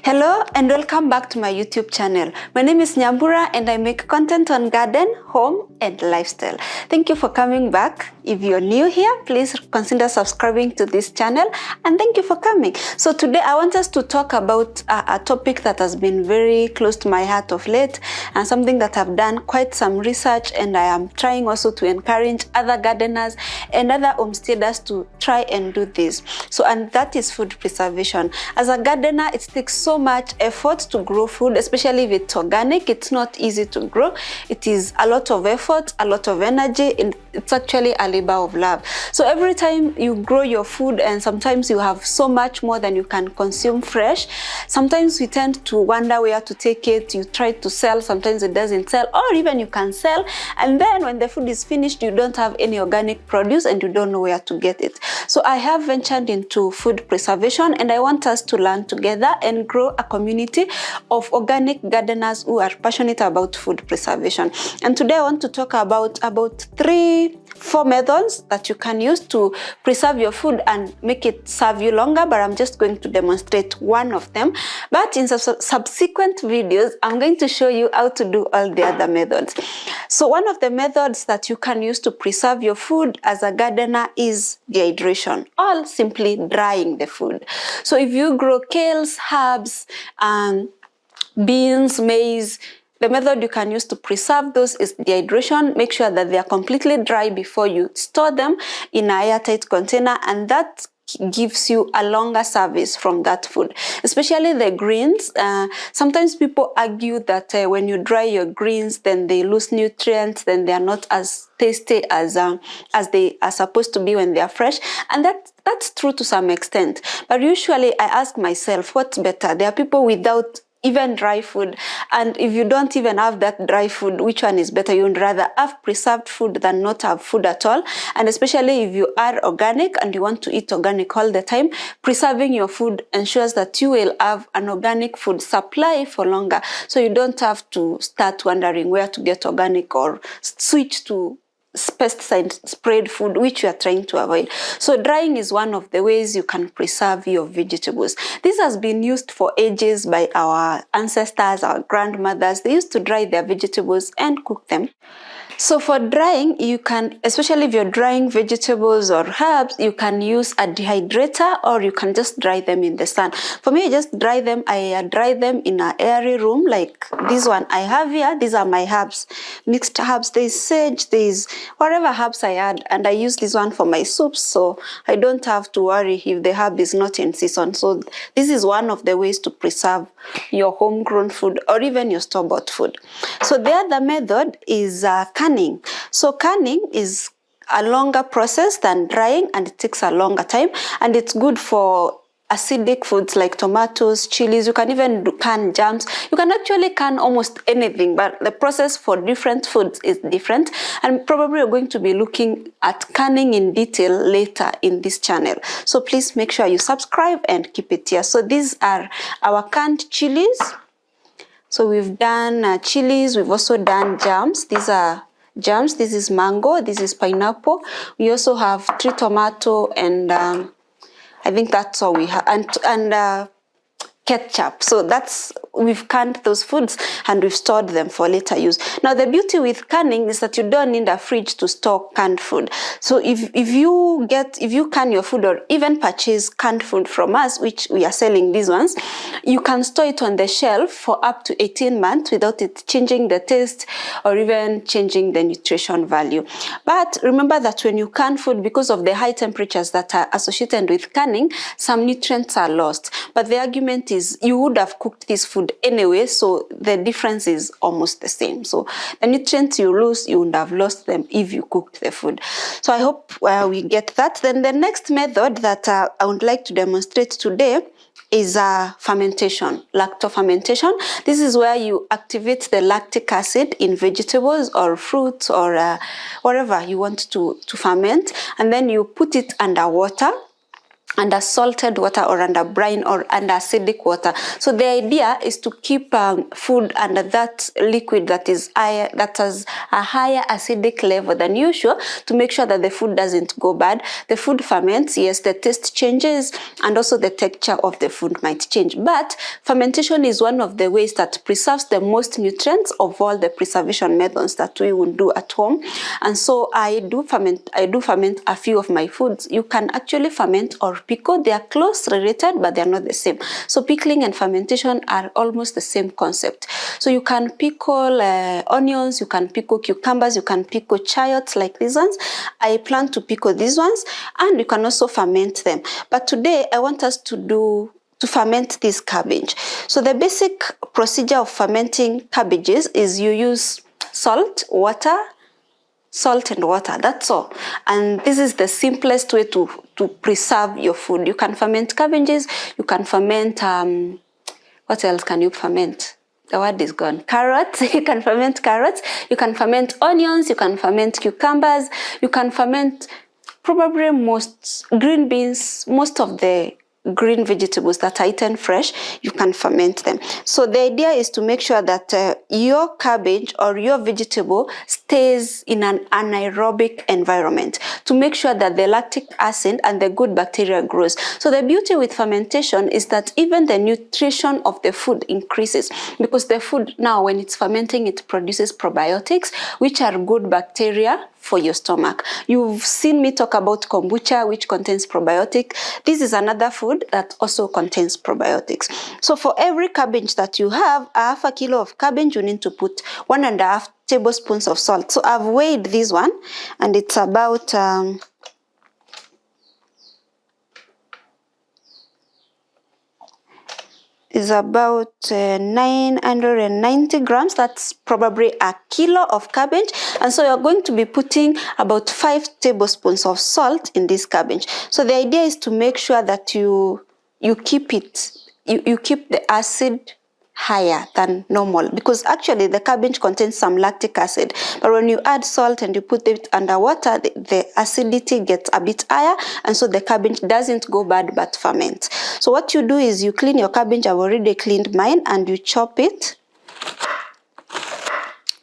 Hello and welcome back to my YouTube channel. My name is Nyambura and I make content on garden, home and lifestyle. Thank you for coming back. If you're new here, please consider subscribing to this channel and thank you for coming. So today I want us to talk about a topic that has been very close to my heart of late and something that I've done quite some research, and I am trying also to encourage other gardeners and other homesteaders to try and do this. And that is food preservation. As a gardener, it takes so much effort to grow food, especially if it's organic. It's not easy to grow. It is a lot of effort, a lot of energy, and it's actually a labor of love. So every time you grow your food, and sometimes you have so much more than you can consume fresh, sometimes we tend to wonder where to take it. You try to sell, sometimes it doesn't sell, or even you can sell, and then when the food is finished, you don't have any organic produce and you don't know where to get it. So I have ventured into food preservation, and I want us to learn together and grow a community of organic gardeners who are passionate about food preservation. And today I want to talk about 4 methods that you can use to preserve your food and make it serve you longer, but I'm just going to demonstrate one of them. But in subsequent videos, I'm going to show you how to do all the other methods. So one of the methods that you can use to preserve your food as a gardener is dehydration, or simply drying the food. So if you grow kales, herbs, beans, maize, the method you can use to preserve those is dehydration. Make sure that they are completely dry before you store them in a airtight container, and that gives you a longer service from that food, especially the greens. Sometimes people argue that when you dry your greens, then they lose nutrients, then they are not as tasty as they are supposed to be when they are fresh, and that's true to some extent. But usually I ask myself, what's better? There are people without even dry food, and if you don't even have that dry food, which one is better? You would rather have preserved food than not have food at all. And especially if you are organic and you want to eat organic all the time, preserving your food ensures that you will have an organic food supply for longer, so you don't have to start wondering where to get organic or switch to pesticide sprayed food, which you are trying to avoid. So drying is one of the ways you can preserve your vegetables. This has been used for ages by our ancestors, our grandmothers. They used to dry their vegetables and cook them. So for drying, you can, especially if you're drying vegetables or herbs, you can use a dehydrator, or you can just dry them in the sun. For me, I just dry them. I dry them in an airy room like this one I have here. These are my herbs, mixed herbs. There's sage, there's whatever herbs I add, and I use this one for my soups, so I don't have to worry if the herb is not in season. So this is one of the ways to preserve your homegrown food or even your store-bought food. So the other method is canning. So canning is a longer process than drying, and it takes a longer time, and it's good for acidic foods like tomatoes, chilies. You can even can jams. You can actually can almost anything, but the process for different foods is different, and probably we're going to be looking at canning in detail later in this channel. So please make sure you subscribe and keep it here. So these are our canned chilies. So we've done chilies, we've also done jams. These are jams. This is mango, this is pineapple. We also have tree tomato, and I think that's all we have, and ketchup. So we've canned those foods and we've stored them for later use. Now the beauty with canning is that you don't need a fridge to store canned food. So if you can your food, or even purchase canned food from us, which we are selling these ones, you can store it on the shelf for up to 18 months without it changing the taste or even changing the nutrition value. But remember that when you can food, because of the high temperatures that are associated with canning, some nutrients are lost. But the argument is you would have cooked this food anyway, so the difference is almost the same. So the nutrients you lose, you would have lost them if you cooked the food. So I hope we get that. Then the next method that I would like to demonstrate today is fermentation, lactofermentation. This is where you activate the lactic acid in vegetables or fruits or whatever you want to ferment, and then you put it under water. under salted water or under brine or under acidic water. So the idea is to keep food under that liquid that is higher, that has a higher acidic level than usual, to make sure that the food doesn't go bad. The food ferments, yes, the taste changes, and also the texture of the food might change. But fermentation is one of the ways that preserves the most nutrients of all the preservation methods that we will do at home. And so I do ferment a few of my foods. You can actually ferment or pickle. They are close related, but they are not the same. So pickling and fermentation are almost the same concept. So you can pickle onions, you can pickle cucumbers, you can pickle shallots like these ones. I plan to pickle these ones, and you can also ferment them. But today I want us to ferment this cabbage. So the basic procedure of fermenting cabbages is you use salt and water, that's all. And this is the simplest way to preserve your food. You can ferment cabbages, you can ferment, what else can you ferment? The word is gone. Carrots, you can ferment carrots, you can ferment onions, you can ferment cucumbers, you can ferment probably most green beans, most of the green vegetables that are eaten fresh, you can ferment them. So the idea is to make sure that your cabbage or your vegetable stays in an anaerobic environment, to make sure that the lactic acid and the good bacteria grows. So the beauty with fermentation is that even the nutrition of the food increases, because the food now, when it's fermenting, it produces probiotics, which are good bacteria for your stomach. You've seen me talk about kombucha, which contains probiotic. This is another food that also contains probiotics. So for every cabbage that you have, half a kilo of cabbage, you need to put 1.5 tablespoons of salt. So I've weighed this one, and it's about is about 990 grams. That's probably a kilo of cabbage. And so you're going to be putting about 5 tablespoons of salt in this cabbage. So the idea is to make sure that you keep the acid higher than normal, because actually the cabbage contains some lactic acid, but when you add salt and you put it under water, the acidity gets a bit higher, and so the cabbage doesn't go bad but ferments. So what you do is you clean your cabbage. I've already cleaned mine, and you chop it.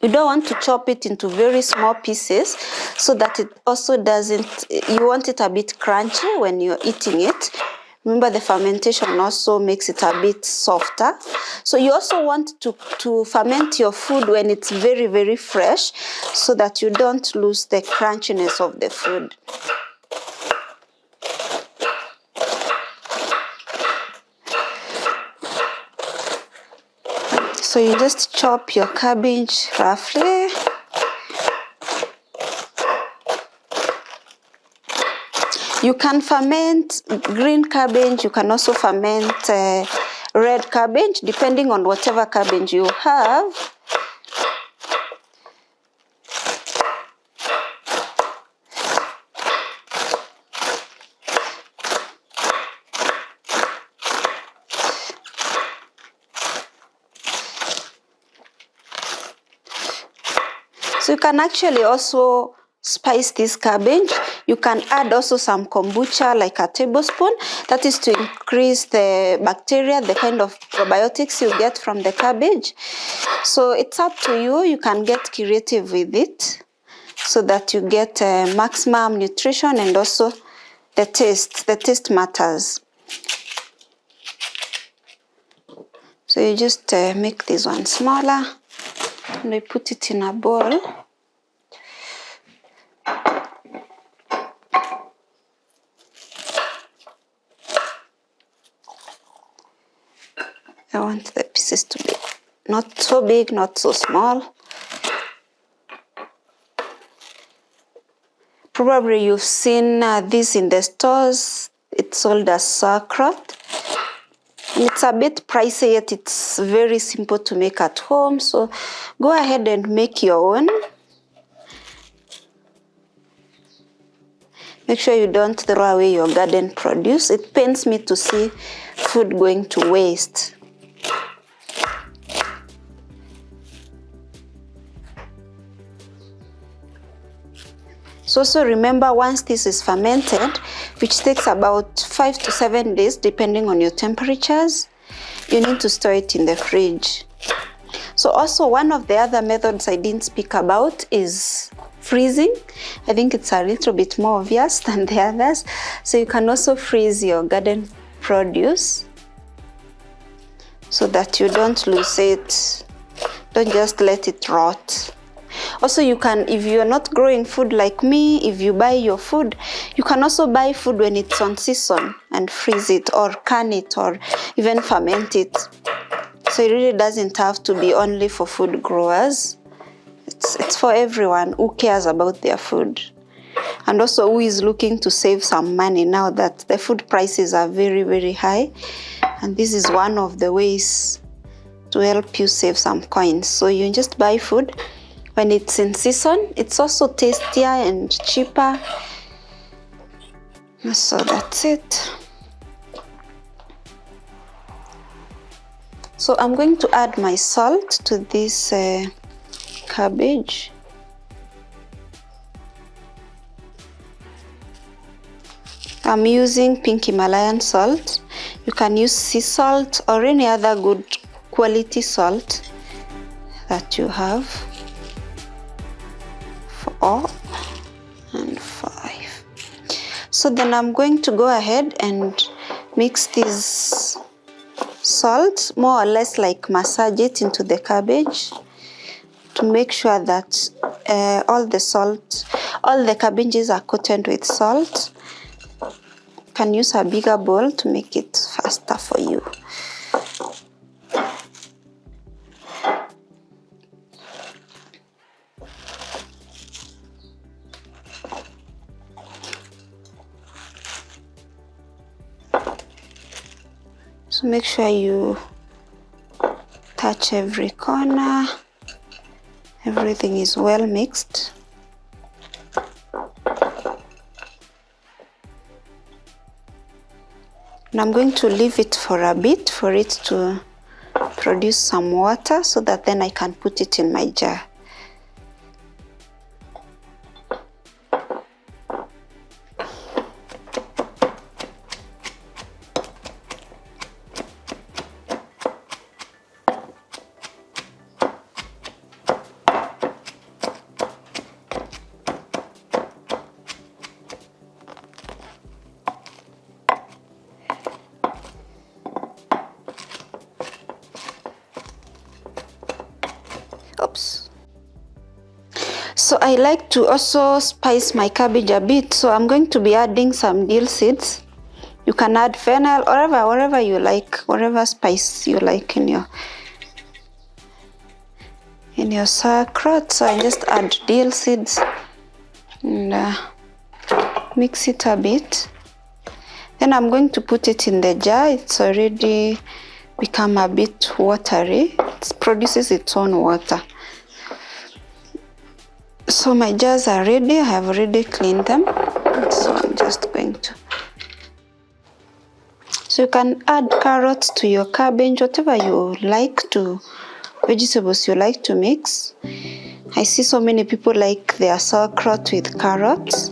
You don't want to chop it into very small pieces, so that it also doesn't, you want it a bit crunchy when you're eating it. Remember, the fermentation also makes it a bit softer. So you also want to ferment your food when it's very, very fresh, so that you don't lose the crunchiness of the food. So you just chop your cabbage roughly. You can ferment green cabbage, you can also ferment red cabbage, depending on whatever cabbage you have. So you can actually also spice this cabbage. You can add also some kombucha, like a tablespoon. That is to increase the bacteria, the kind of probiotics you get from the cabbage. So it's up to you. You can get creative with it, so that you get maximum nutrition, and also the taste. The taste matters. So you just make this one smaller, and I put it in a bowl. I want the pieces to be not so big, not so small. Probably you've seen this in the stores. It's sold as sauerkraut. It's a bit pricey, yet it's very simple to make at home. So go ahead and make your own. Make sure you don't throw away your garden produce. It pains me to see food going to waste. So also remember, once this is fermented, which takes about 5 to 7 days depending on your temperatures, you need to store it in the fridge. So also one of the other methods I didn't speak about is freezing. I think it's a little bit more obvious than the others. So you can also freeze your garden produce so that you don't lose it. Don't just let it rot. Also, you can, if you're not growing food like me, if you buy your food, you can also buy food when it's on season and freeze it or can it or even ferment it. So it really doesn't have to be only for food growers. It's for everyone who cares about their food, and also who is looking to save some money now that the food prices are very, very high. And this is one of the ways to help you save some coins. So you just buy food when it's in season. It's also tastier and cheaper. So that's it. So I'm going to add my salt to this cabbage. I'm using pink Himalayan salt. You can use sea salt or any other good quality salt that you have. 4 and 5. So then I'm going to go ahead and mix this salt, more or less like massage it into the cabbage to make sure that all the cabbages are coated with salt. You can use a bigger bowl to make it faster for you. So make sure you touch every corner. Everything is well mixed. And I'm going to leave it for a bit for it to produce some water so that then I can put it in my jar. Oops. So I like to also spice my cabbage a bit, so I'm going to be adding some dill seeds. You can add fennel or whatever you like, whatever spice you like in your sauerkraut. So I just add dill seeds and mix it a bit. Then I'm going to put it in the jar. It's already become a bit watery. It produces its own water. So my jars are ready. I have already cleaned them. So I'm just going to. So you can add carrots to your cabbage, whatever you like to, vegetables you like to mix. I see so many people like their sauerkraut with carrots.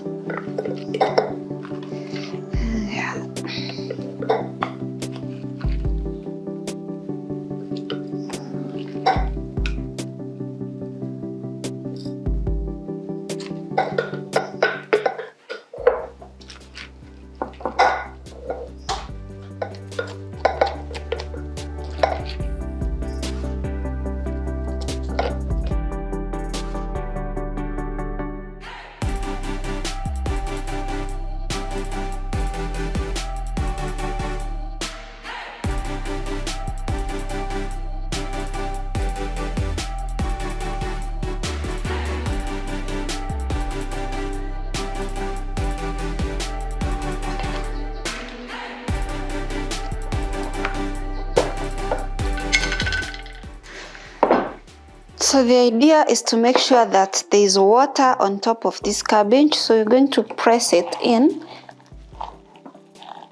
So the idea is to make sure that there is water on top of this cabbage. So you're going to press it in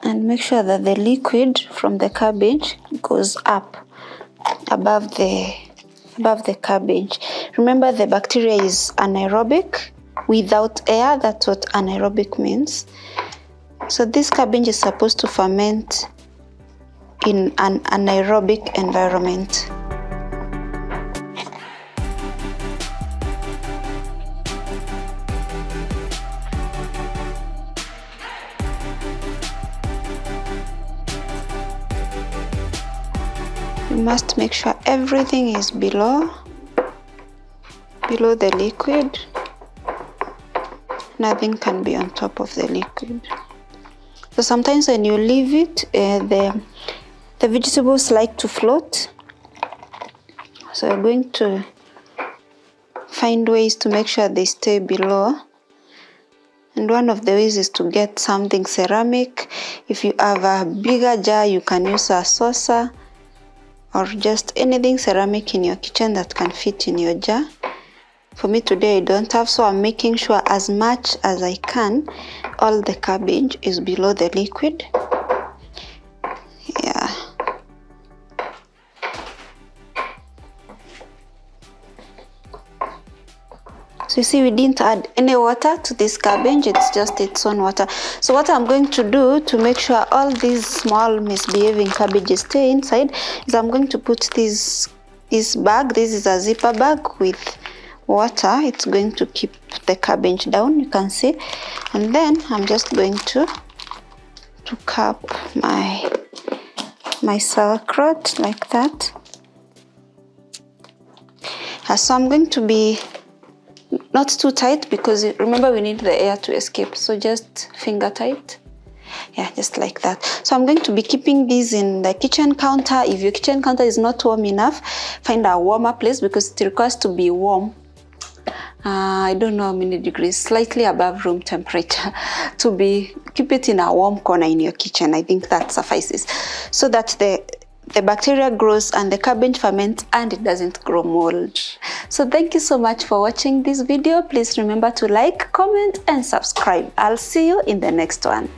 and make sure that the liquid from the cabbage goes up above the cabbage. Remember, the bacteria is anaerobic. without air. That's what anaerobic means. So this cabbage is supposed to ferment in an anaerobic environment. You must make sure everything is below the liquid. Nothing can be on top of the liquid. So sometimes when you leave it, the vegetables like to float. So you're going to find ways to make sure they stay below. And one of the ways is to get something ceramic. If you have a bigger jar, you can use a saucer or just anything ceramic in your kitchen that can fit in your jar. For me today I don't have, so I'm making sure as much as I can all the cabbage is below the liquid. Yeah. So you see, we didn't add any water to this cabbage, it's just its own water. So what I'm going to do to make sure all these small misbehaving cabbages stay inside is I'm going to put this bag. This is a zipper bag with water. It's going to keep the cabbage down, you can see. And then I'm just going to cap my sauerkraut like that. So I'm going to be not too tight, because remember we need the air to escape, so just finger tight. Yeah, just like that. So I'm going to be keeping these in the kitchen counter. If your kitchen counter is not warm enough, find a warmer place, because it requires to be warm. I don't know how many degrees, slightly above room temperature, to keep it in a warm corner in your kitchen. I think that suffices, so that the bacteria grows and the cabbage ferments and it doesn't grow mold. So thank you so much for watching this video. Please remember to like, comment and subscribe. I'll see you in the next one.